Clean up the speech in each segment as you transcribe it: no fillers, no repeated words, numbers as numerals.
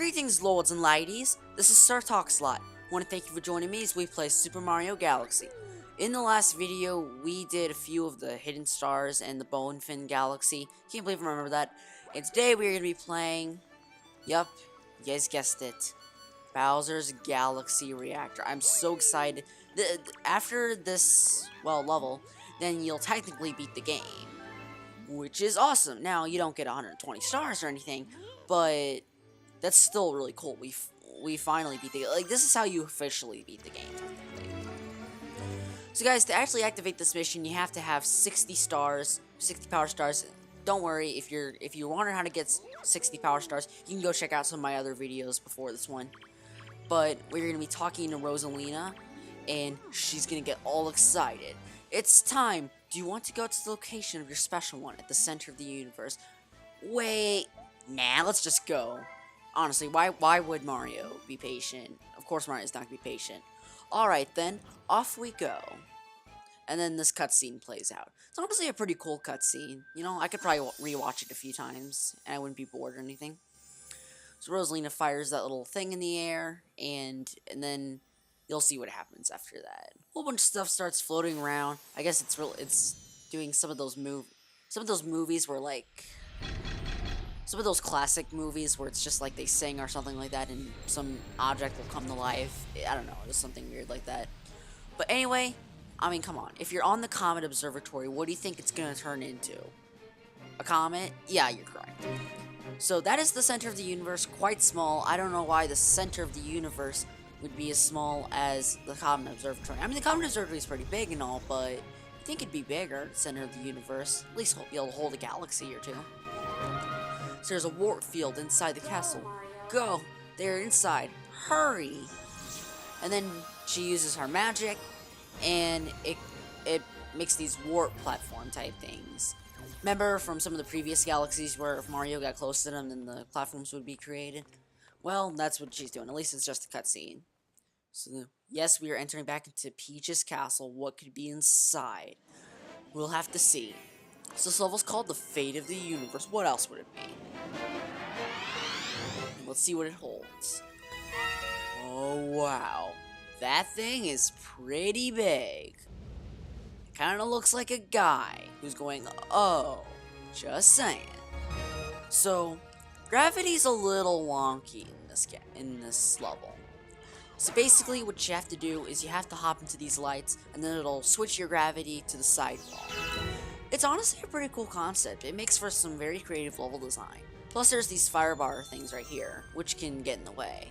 Greetings, lords and ladies. This is SirTalksalot. I want to thank you for joining me as we play Super Mario Galaxy. In the last video, we did a few of the hidden stars and the Bonefin Galaxy. Can't believe I remember that. And today we are going to be playing, yup, you guys guessed it, Bowser's Galaxy Reactor. I'm so excited. After this, well, level, then you'll technically beat the game, which is awesome. Now, you don't get 120 stars or anything, but that's still really cool. We finally beat the game. Like, this is how you officially beat the game, technically. So guys, to actually activate this mission, you have to have 60 stars, 60 power stars. Don't worry, if you're wondering how to get 60 power stars, you can go check out some of my other videos before this one. But we're going to be talking to Rosalina, and she's going to get all excited. It's time! Do you want to go to the location of your special one at the center of the universe? Wait, nah, let's just go. Honestly, why would Mario be patient? Of course Mario's not going to be patient. Alright then, off we go. And then this cutscene plays out. It's honestly a pretty cool cutscene. You know, I could probably rewatch it a few times, and I wouldn't be bored or anything. So Rosalina fires that little thing in the air, and then you'll see what happens after that. A whole bunch of stuff starts floating around. I guess it's doing some of those movies where, like, some of those classic movies where it's just like they sing or something like that and some object will come to life. I don't know, just something weird like that. But anyway, I mean, come on. If you're on the Comet Observatory, what do you think it's going to turn into? A comet? Yeah, you're correct. So that is the center of the universe, quite small. I don't know why the center of the universe would be as small as the Comet Observatory. I mean, the Comet Observatory is pretty big and all, but I think it'd be bigger, the center of the universe. At least be able to hold a galaxy or two. So there's a warp field inside the castle. Go! They're inside. Hurry! And then she uses her magic, and it makes these warp platform type things. Remember from some of the previous galaxies where if Mario got close to them, then the platforms would be created? Well, that's what she's doing. At least it's just a cutscene. So, yes, we are entering back into Peach's castle. What could be inside? We'll have to see. So this level's called The Fate of the Universe. What else would it be? Let's see what it holds. Oh, wow. That thing is pretty big. It kind of looks like a guy who's going, oh, just saying. So, gravity's a little wonky in this level. So basically what you have to do is you have to hop into these lights, and then it'll switch your gravity to the sidewall. It's honestly a pretty cool concept. It makes for some very creative level design. Plus there's these firebar things right here, which can get in the way.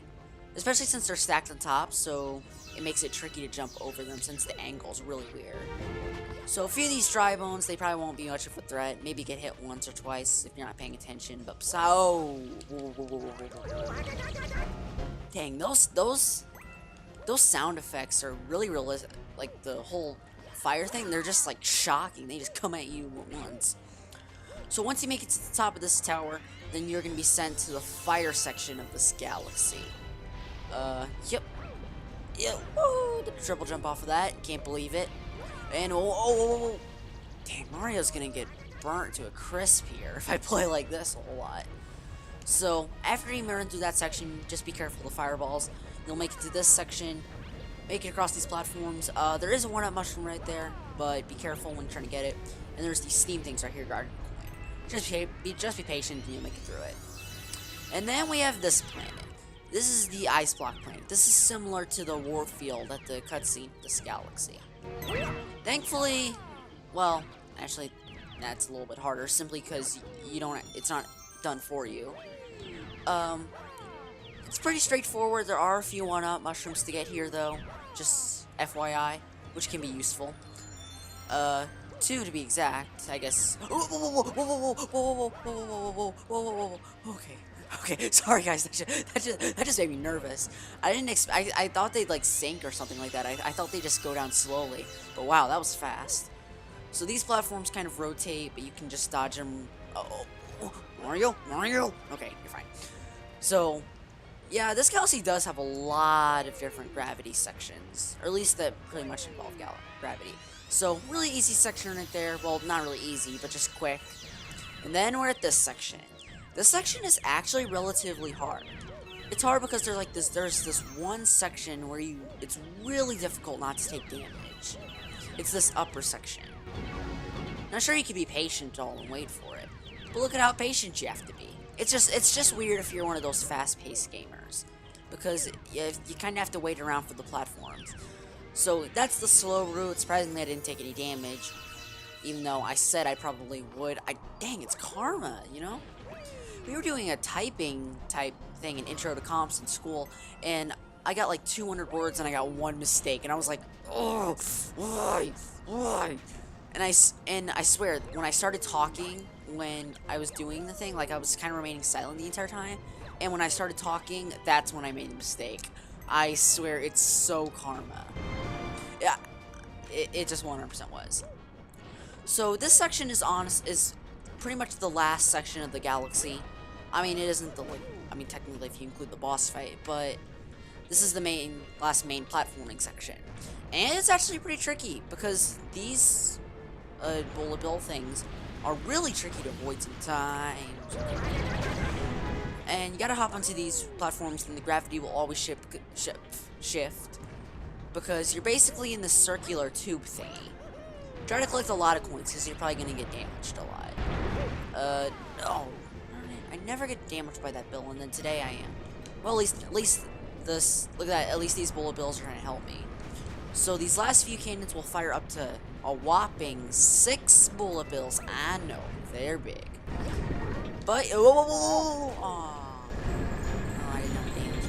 Especially since they're stacked on top, so it makes it tricky to jump over them since the angle's really weird. So a few of these dry bones, they probably won't be much of a threat. Maybe get hit once or twice if you're not paying attention, but dang, those sound effects are really realistic. Like the whole fire thing, they're just like shocking. They just come at you at once. So once you make it to the top of this tower, then you're gonna be sent to the fire section of this galaxy. Yep, woo, did a triple jump off of that, can't believe it. And oh, dang, Mario's gonna get burnt to a crisp here if I play like this a whole lot. So after you run through that section, just be careful of the fireballs. You'll make it to this section, make it across these platforms. There is a one-up mushroom right there, but be careful when you're trying to get it. And there's these steam things right here guarding the coin. Just be patient and you'll make it through it. And then we have this planet. This is the ice block planet. This is similar to the warp field at the cutscene of this galaxy. Thankfully, well, actually, that's a little bit harder simply because it's not done for you. It's pretty straightforward. There are a few one-up mushrooms to get here, though. Just FYI, which can be useful. 2 to be exact, I guess. Okay, sorry guys, that just made me nervous. I thought they'd like sink or something like that. I thought they'd just go down slowly. But wow, that was fast. So these platforms kind of rotate, but you can just dodge them. Mario? Okay, you're fine. So, yeah, this galaxy does have a lot of different gravity sections, or at least that pretty much involve gravity. So, really easy section right there. Well, not really easy, but just quick. And then we're at this section. This section is actually relatively hard. It's hard because there's this one section where it's really difficult not to take damage. It's this upper section. Now sure, you can be patient all and wait for it, but look at how patient you have to be. It's just weird if you're one of those fast-paced gamers, because you kind of have to wait around for the platforms. So that's the slow route. Surprisingly, I didn't take any damage, even though I said I probably would. Dang, it's karma, you know? We were doing a typing type thing in Intro to Comps in school, and I got like 200 words and I got one mistake, and I was like, oh, why? And I swear, when I started talking, when I was doing the thing, like I was kind of remaining silent the entire time, and when I started talking, that's when I made the mistake. I swear, it's so karma. Yeah, it just 100% was. So this section is pretty much the last section of the galaxy. I mean, it isn't technically if you include the boss fight, but this is the last main platforming section. And it's actually pretty tricky, because these bullet bill things are really tricky to avoid sometimes. And you gotta hop onto these platforms, and the gravity will always shift, because you're basically in this circular tube thingy. Try to collect a lot of coins, because you're probably gonna get damaged a lot. No. I never get damaged by that bill, and then today I am. Well, at least this, look at that, at least these bullet bills are gonna help me. So these last few cannons will fire up to a whopping 6 bullet bills. I know, they're big. But, I did not damage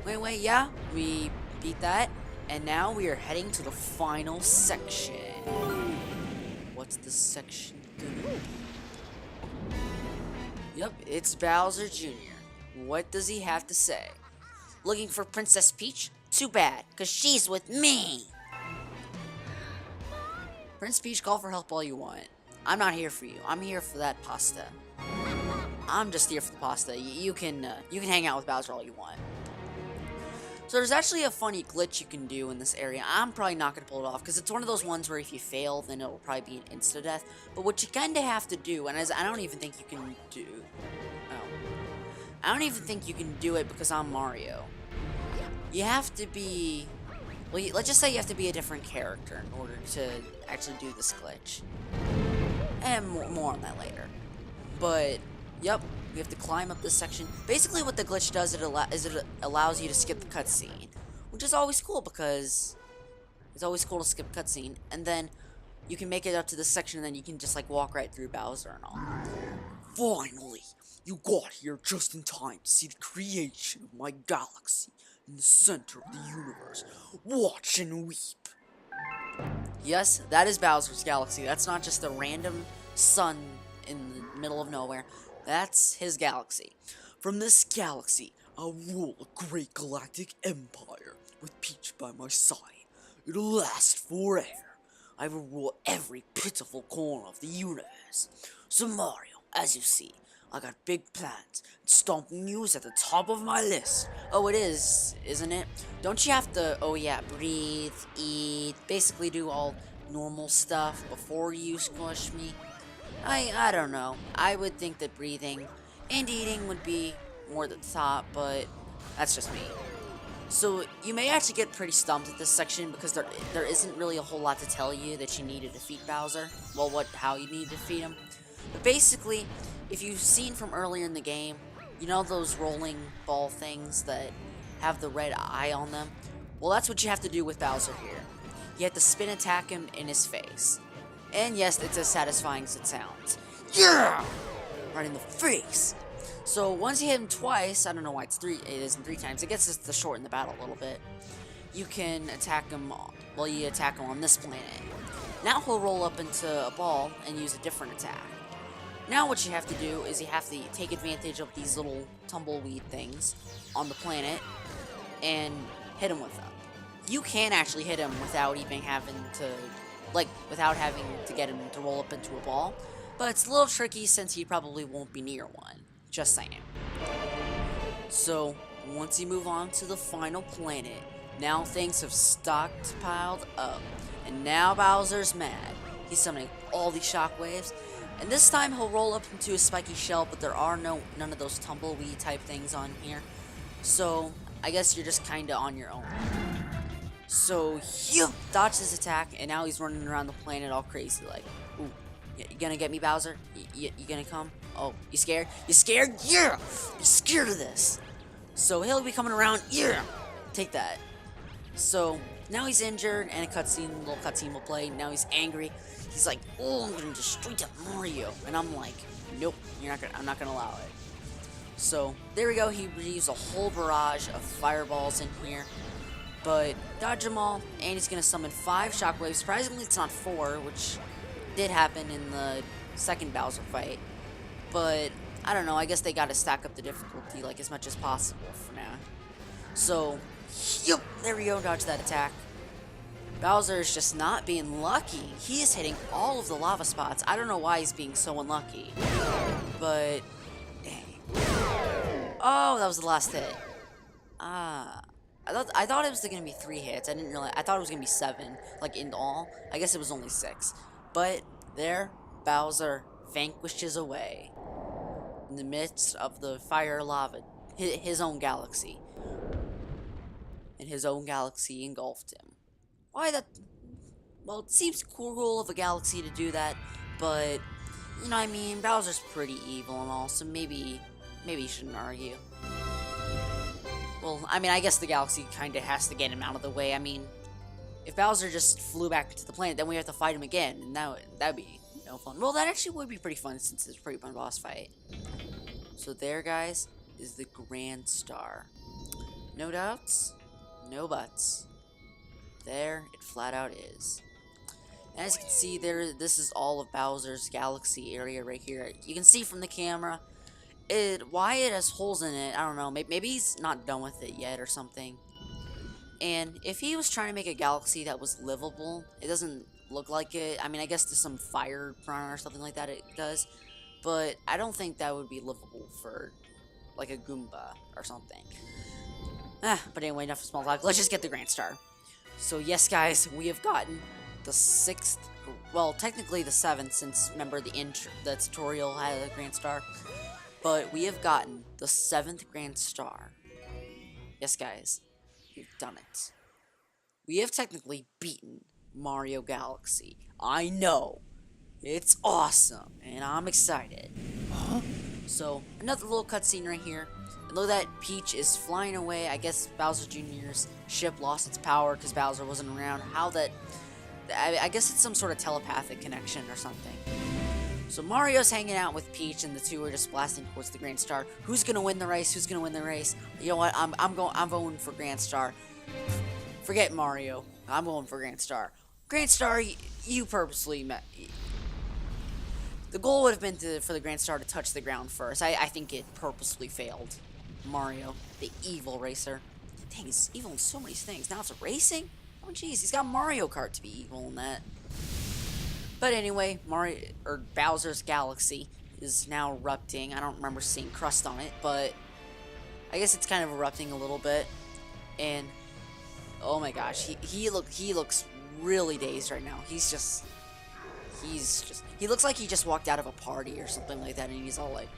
me. Wait, yeah, we beat that, and now we are heading to the final section. What's the section gonna be? Yep, it's Bowser Jr. What does he have to say? Looking for Princess Peach? Too bad, cause she's with me! Prince Peach, call for help all you want. I'm not here for you. I'm here for that pasta. I'm just here for the pasta. You can hang out with Bowser all you want. So there's actually a funny glitch you can do in this area. I'm probably not going to pull it off, because it's one of those ones where if you fail, then it'll probably be an insta-death. But what you kind of have to do, and I don't even think you can do... I don't even think you can do it because I'm Mario. You have to be... Well, let's just say you have to be a different character in order to actually do this glitch. And more on that later. But, yep, we have to climb up this section. Basically what the glitch does, it allows you to skip the cutscene. Which is always cool, because it's always cool to skip cutscene. And then you can make it up to this section, and then you can just, like, walk right through Bowser and all. Finally! You got here just in time to see the creation of my galaxy in the center of the universe. Watch and weep. Yes, that is Bowser's galaxy. That's not just a random sun in the middle of nowhere. That's his galaxy. From this galaxy, I'll rule a great galactic empire with Peach by my side. It'll last forever. I will rule every pitiful corner of the universe. So Mario, as you see, I got big plans, and stomping you is at the top of my list. Oh, it is, isn't it? Don't you have to, oh yeah, breathe, eat, basically do all normal stuff before you squish me? I don't know. I would think that breathing and eating would be more at the top, but that's just me. So, you may actually get pretty stumped at this section, because there isn't really a whole lot to tell you that you need to defeat Bowser. Well, how you need to defeat him. But basically, if you've seen from earlier in the game, you know those rolling ball things that have the red eye on them? Well, that's what you have to do with Bowser here. You have to spin attack him in his face. And yes, it's as satisfying as it sounds. Yeah! Right in the face! So once you hit him twice, I don't know why it isn't 3 times, it gets us to shorten the battle a little bit. You can attack him, well, you attack him on this planet. Now he'll roll up into a ball and use a different attack. Now what you have to do is you have to take advantage of these little tumbleweed things on the planet and hit him with them. You can actually hit him without even having to, without having to get him to roll up into a ball, but it's a little tricky since he probably won't be near one. Just saying. So, once you move on to the final planet, now things have stockpiled up, and now Bowser's mad. He's summoning all these shockwaves, And this time he'll roll up into a spiky shell, but there are none of those tumbleweed type things on here. So I guess you're just kinda on your own. So he dodged his attack, and now he's running around the planet all crazy like, ooh, you gonna get me, Bowser? You gonna come? Oh, you scared? You scared? Yeah! You're scared of this! So he'll be coming around, yeah! Take that. So now he's injured, and a little cutscene will play. Now he's angry. He's like, oh, I'm gonna destroy that Mario. And I'm like, nope, I'm not gonna allow it. So there we go, he used a whole barrage of fireballs in here. But dodge them all, and he's gonna summon 5 shockwaves. Surprisingly, it's not 4, which did happen in the second Bowser fight. But I don't know, I guess they gotta stack up the difficulty like as much as possible for now. So, yep, there we go, dodge that attack. Bowser is just not being lucky. He is hitting all of the lava spots. I don't know why he's being so unlucky. But, dang. Oh, that was the last hit. I thought it was gonna be 3 hits. I didn't realize. I thought it was gonna be 7, like in all. I guess it was only 6. But there, Bowser vanquishes away in the midst of the fire lava, his own galaxy, and his own galaxy engulfed him. Why that? Well, it seems cruel of a galaxy to do that, but you know what I mean. Bowser's pretty evil and all, so maybe you shouldn't argue. Well, I mean, I guess the galaxy kind of has to get him out of the way. I mean, if Bowser just flew back to the planet, then we have to fight him again, and that'd be no fun. Well, that actually would be pretty fun since it's a pretty fun boss fight. So there, guys, is the Grand Star. No doubts, no buts. There, it flat out is. And as you can see, this is all of Bowser's galaxy area right here. You can see from the camera. Why it has holes in it, I don't know. Maybe he's not done with it yet or something. And if he was trying to make a galaxy that was livable, it doesn't look like it. I mean, I guess there's some fire piranha or something like that it does. But I don't think that would be livable for, like, a Goomba or something. But anyway, enough of small talk. Let's just get the Grand Star. So yes, guys, we have gotten the 6th, well, technically the 7th, since, remember, the tutorial had a Grand Star. But we have gotten the 7th Grand Star. Yes, guys, we've done it. We have technically beaten Mario Galaxy. I know. It's awesome, and I'm excited. So, another little cutscene right here. And look at that, Peach is flying away. I guess Bowser Jr.'s ship lost its power because Bowser wasn't around. How that... I guess it's some sort of telepathic connection or something. So Mario's hanging out with Peach, and the two are just blasting towards the Grand Star. Who's gonna win the race? Who's gonna win the race? You know what? I'm voting for Grand Star. Forget Mario. I'm going for Grand Star. Grand Star, you purposely met. The goal would have been for the Grand Star to touch the ground first. I think it purposely failed. Mario, the evil racer. Dang, he's evil in so many things. Now it's racing? Oh jeez, he's got Mario Kart to be evil in that. But anyway, Bowser's Galaxy is now erupting. I don't remember seeing crust on it, but I guess it's kind of erupting a little bit. And oh my gosh, he looks really dazed right now. He looks like he just walked out of a party or something like that, and he's all like,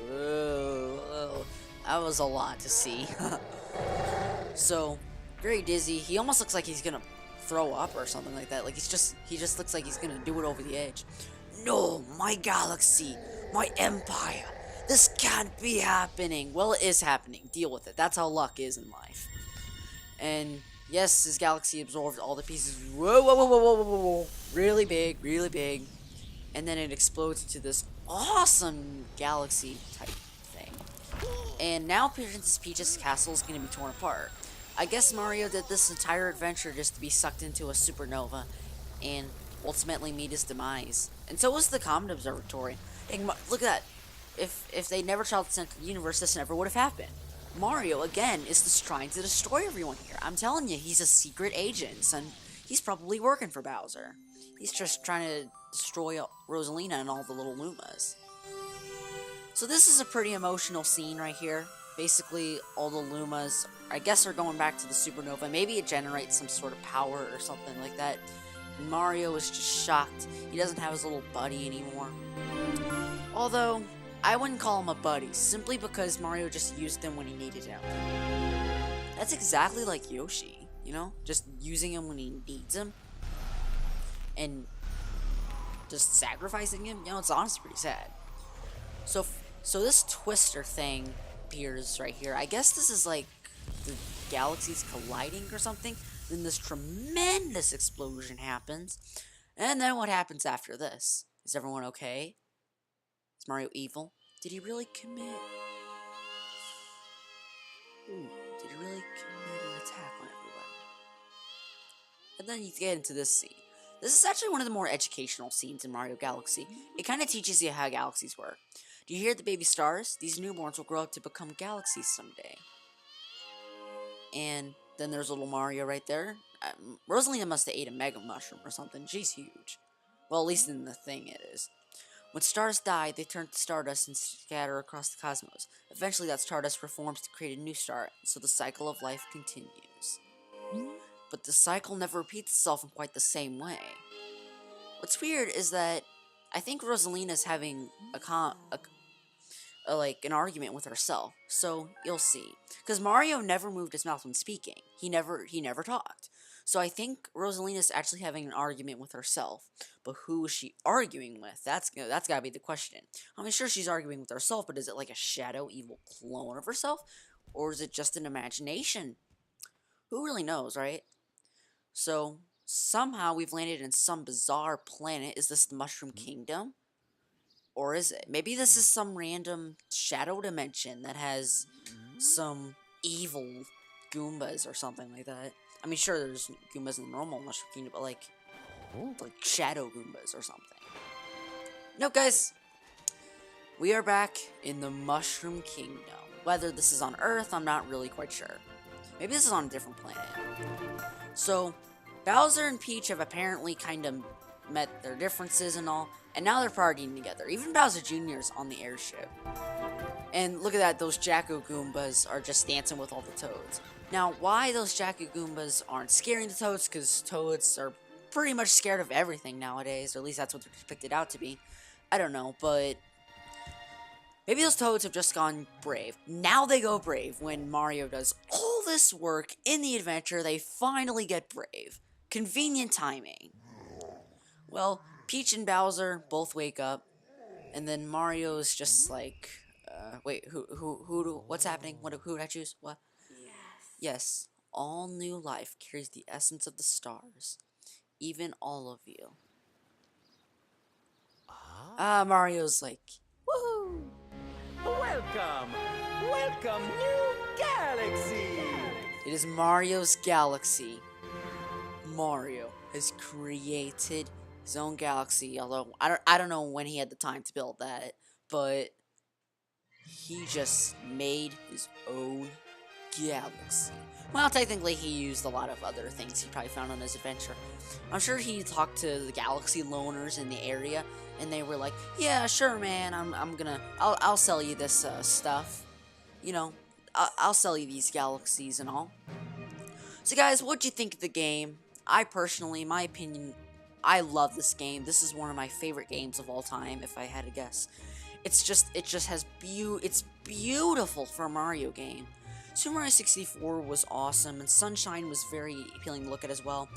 whoa. That was a lot to see. So, very dizzy. He almost looks like he's gonna throw up or something like that. Like he just looks like he's gonna do it over the edge. No, my galaxy, my empire. This can't be happening. Well, it is happening. Deal with it. That's how luck is in life. And yes, his galaxy absorbed all the pieces. Whoa, whoa, whoa, whoa, whoa, whoa, whoa. Really big, really big. And then it explodes into this awesome galaxy type thing. And now Princess Peach's castle is gonna be torn apart. I guess Mario did this entire adventure just to be sucked into a supernova and ultimately meet his demise. And so was the Comet Observatory. And look at that. If they never traveled to the center of the universe, this never would have happened. Mario, again, is just trying to destroy everyone here. I'm telling you, he's a secret agent, and he's probably working for Bowser. He's just trying to destroy Rosalina and all the little Lumas. So this is a pretty emotional scene right here. Basically, all the Lumas, I guess, are going back to the supernova. Maybe it generates some sort of power or something like that. Mario is just shocked. He doesn't have his little buddy anymore. Although, I wouldn't call him a buddy, simply because Mario just used him when he needed him. That's exactly like Yoshi, you know? Just using him when he needs him. And just sacrificing him, you know, it's honestly pretty sad. So this twister thing appears right here. I guess this is like the galaxies colliding or something. Then this tremendous explosion happens. And then what happens after this? Is everyone okay? Is Mario evil? Did he really commit? Ooh, did he really commit an attack on everybody? And then you get into this scene. This is actually one of the more educational scenes in Mario Galaxy. It kind of teaches you how galaxies work. Do you hear the baby stars? These newborns will grow up to become galaxies someday. And then there's little Mario right there. Rosalina must have ate a mega mushroom or something. She's huge. Well, at least in the thing it is. When stars die, they turn to stardust and scatter across the cosmos. Eventually, that stardust reforms to create a new star, so the cycle of life continues. But the cycle never repeats itself in quite the same way. What's weird is that I think Rosalina's having like an argument with herself. So you'll see, because Mario never moved his mouth when speaking. He never talked. So I think Rosalina's actually having an argument with herself. But who is she arguing with? That's gotta be the question. I mean, sure, she's arguing with herself, but is it like a shadow evil clone of herself, or is it just an imagination? Who really knows, right? So somehow we've landed in some bizarre planet. Is this the Mushroom Kingdom? Or is it? Maybe this is some random shadow dimension that has some evil Goombas or something like that. I mean, sure, there's Goombas in the normal Mushroom Kingdom, but like shadow Goombas or something. Nope, guys. We are back in the Mushroom Kingdom. Whether this is on Earth, I'm not really quite sure. Maybe this is on a different planet. So, Bowser and Peach have apparently kind of met their differences and all, and now they're partying together. Even Bowser Jr. is on the airship. And look at that, those Jacko Goombas are just dancing with all the Toads. Now, why those Jacko Goombas aren't scaring the Toads, because Toads are pretty much scared of everything nowadays, or at least that's what they're depicted out to be. I don't know, but maybe those Toads have just gone brave. Now they go brave when Mario does all this work in the adventure. They finally get brave. Convenient timing. Well, Peach and Bowser both wake up, and then Mario's just like, wait, what's happening? Who did I choose? What? Yes, all new life carries the essence of the stars, even all of you. Mario's like, woohoo! Welcome, new galaxy! It is Mario's galaxy. Mario has created his own galaxy, although I don't know when he had the time to build that, but he just made his own galaxy. Well, technically he used a lot of other things he probably found on his adventure. I'm sure he talked to the galaxy loaners in the area, and they were like, yeah, sure, man, I'll sell you this stuff. You know, I'll sell you these galaxies and all. So guys, what'd you think of the game? I personally, in my opinion, I love this game. This is one of my favorite games of all time, if I had to guess. It just has it's beautiful for a Mario game. Super Mario 64 was awesome, and Sunshine was very appealing to look at as well.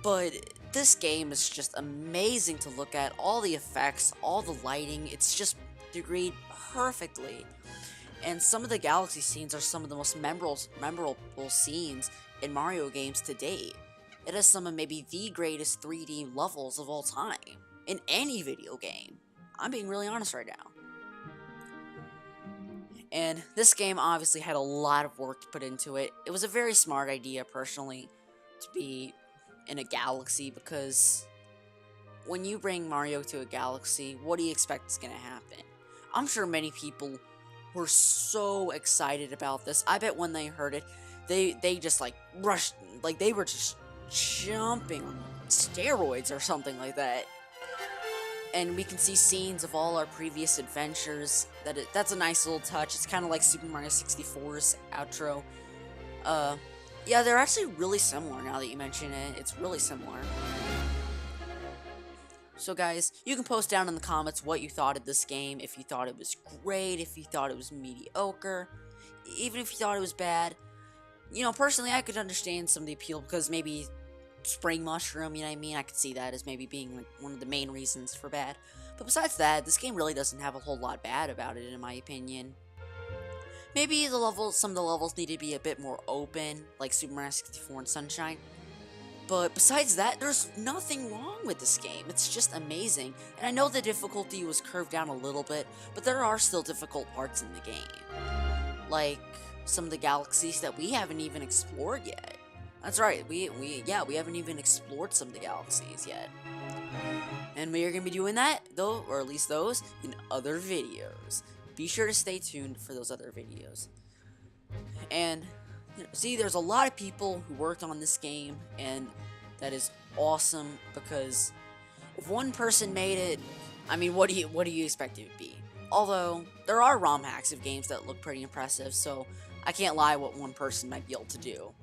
But this game is just amazing to look at. All the effects, all the lighting, it's just degreed perfectly. And some of the galaxy scenes are some of the most memorable scenes in Mario games to date. It has some of maybe the greatest 3D levels of all time in any video game. I'm being really honest right now. And this game obviously had a lot of work put into it. It was a very smart idea, personally, to be in a galaxy, because when you bring Mario to a galaxy, what do you expect is going to happen? I'm sure many people were so excited about this. I bet when they heard it, they just like rushed, like they were just jumping on steroids or something like that. And we can see scenes of all our previous adventures. That's a nice little touch. It's kind of like Super Mario 64's outro. Yeah, they're actually really similar now that you mention it. It's really similar. So guys, you can post down in the comments what you thought of this game, if you thought it was great, if you thought it was mediocre, even if you thought it was bad. You know, personally, I could understand some of the appeal because maybe spring mushroom, you know what I mean? I could see that as maybe being like one of the main reasons for bad. But besides that, this game really doesn't have a whole lot bad about it, in my opinion. Maybe some of the levels need to be a bit more open, like Super Mario 64 and Sunshine. But besides that, there's nothing wrong with this game. It's just amazing. And I know the difficulty was curved down a little bit, but there are still difficult parts in the game. Like some of the galaxies that we haven't even explored yet. That's right, we haven't even explored some of the galaxies yet. And we are going to be doing that, though, or at least those, in other videos. Be sure to stay tuned for those other videos. And, you know, see, there's a lot of people who worked on this game, and that is awesome, because if one person made it, I mean, what do you expect it to be? Although, there are ROM hacks of games that look pretty impressive, so I can't lie what one person might be able to do.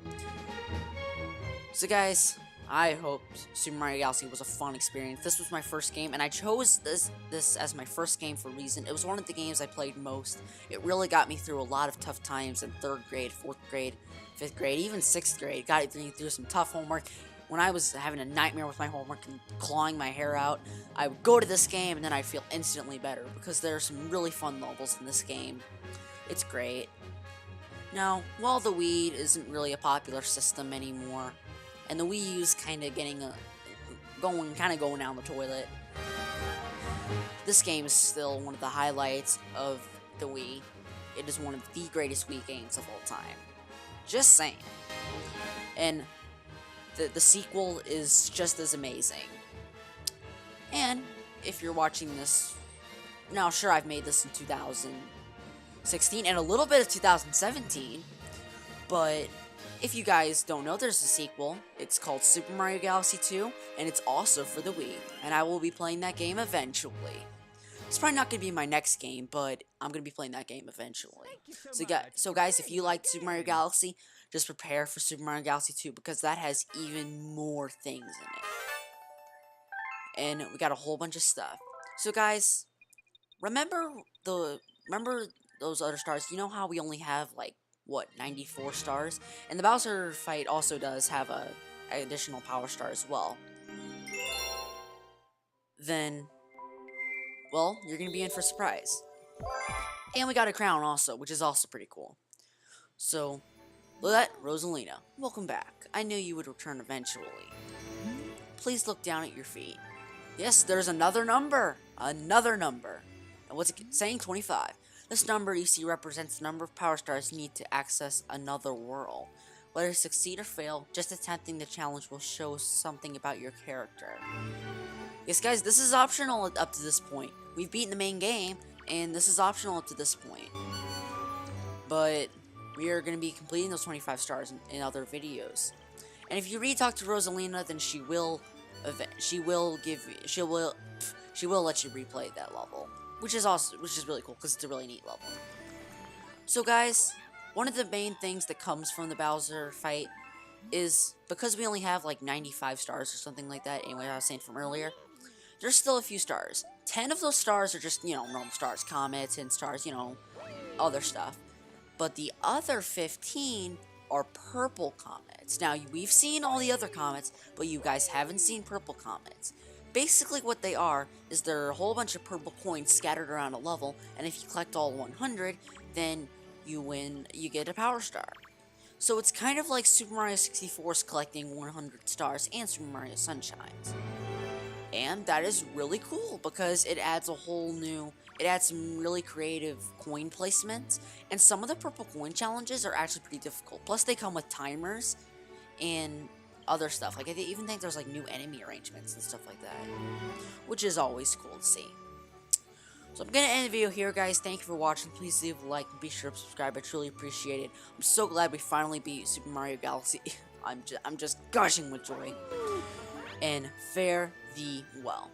So guys, I hope Super Mario Galaxy was a fun experience. This was my first game, and I chose this as my first game for a reason. It was one of the games I played most. It really got me through a lot of tough times in 3rd grade, 4th grade, 5th grade, even 6th grade. Got me through some tough homework. When I was having a nightmare with my homework and clawing my hair out, I would go to this game, and then I'd feel instantly better, because there are some really fun levels in this game. It's great. Now, while the Wii isn't really a popular system anymore, and the Wii U's kind of going down the toilet, this game is still one of the highlights of the Wii. It is one of the greatest Wii games of all time. Just saying. And the sequel is just as amazing. And if you're watching this, now sure, I've made this in 2016 and a little bit of 2017, but if you guys don't know, there's a sequel. It's called Super Mario Galaxy 2, and it's also for the Wii, and I will be playing that game eventually. It's probably not going to be my next game, but I'm going to be playing that game eventually. So guys, if you liked Super Mario Galaxy, just prepare for Super Mario Galaxy 2, because that has even more things in it. And we got a whole bunch of stuff. So guys, remember those other stars? You know how we only have, like, what, 94 stars? And the Bowser fight also does have an additional power star as well. Then, well, you're going to be in for a surprise. And we got a crown also, which is also pretty cool. So, Lilette, Rosalina, welcome back. I knew you would return eventually. Please look down at your feet. Yes, there's another number. Another number. And what's it saying? 25. This number you see represents the number of power stars you need to access another world. Whether you succeed or fail, just attempting the challenge will show something about your character. Yes, guys, this is optional up to this point. We've beaten the main game, and this is optional up to this point. But we are going to be completing those 25 stars in other videos. And if you talk to Rosalina, then she will let you replay that level. Which is really cool, because it's a really neat level. So guys, one of the main things that comes from the Bowser fight is, because we only have like 95 stars or something like that, anyway, I was saying from earlier, there's still a few stars. 10 of those stars are just, you know, normal stars, comets and stars, you know, other stuff. But the other 15 are purple comets. Now, we've seen all the other comets, but you guys haven't seen purple comets. Basically what they are is they're a whole bunch of purple coins scattered around a level, and if you collect all 100, then you get a power star. So it's kind of like Super Mario 64's collecting 100 stars and Super Mario Sunshines. And that is really cool, because it adds some really creative coin placements, and some of the purple coin challenges are actually pretty difficult. Plus they come with timers and other stuff. Like, I even think there's like new enemy arrangements and stuff like that, which is always cool to see. So I'm gonna end the video here, guys. Thank you for watching. Please leave a like and be sure to subscribe. I truly appreciate it. I'm so glad we finally beat Super Mario Galaxy. I'm just gushing with joy. And fare thee well.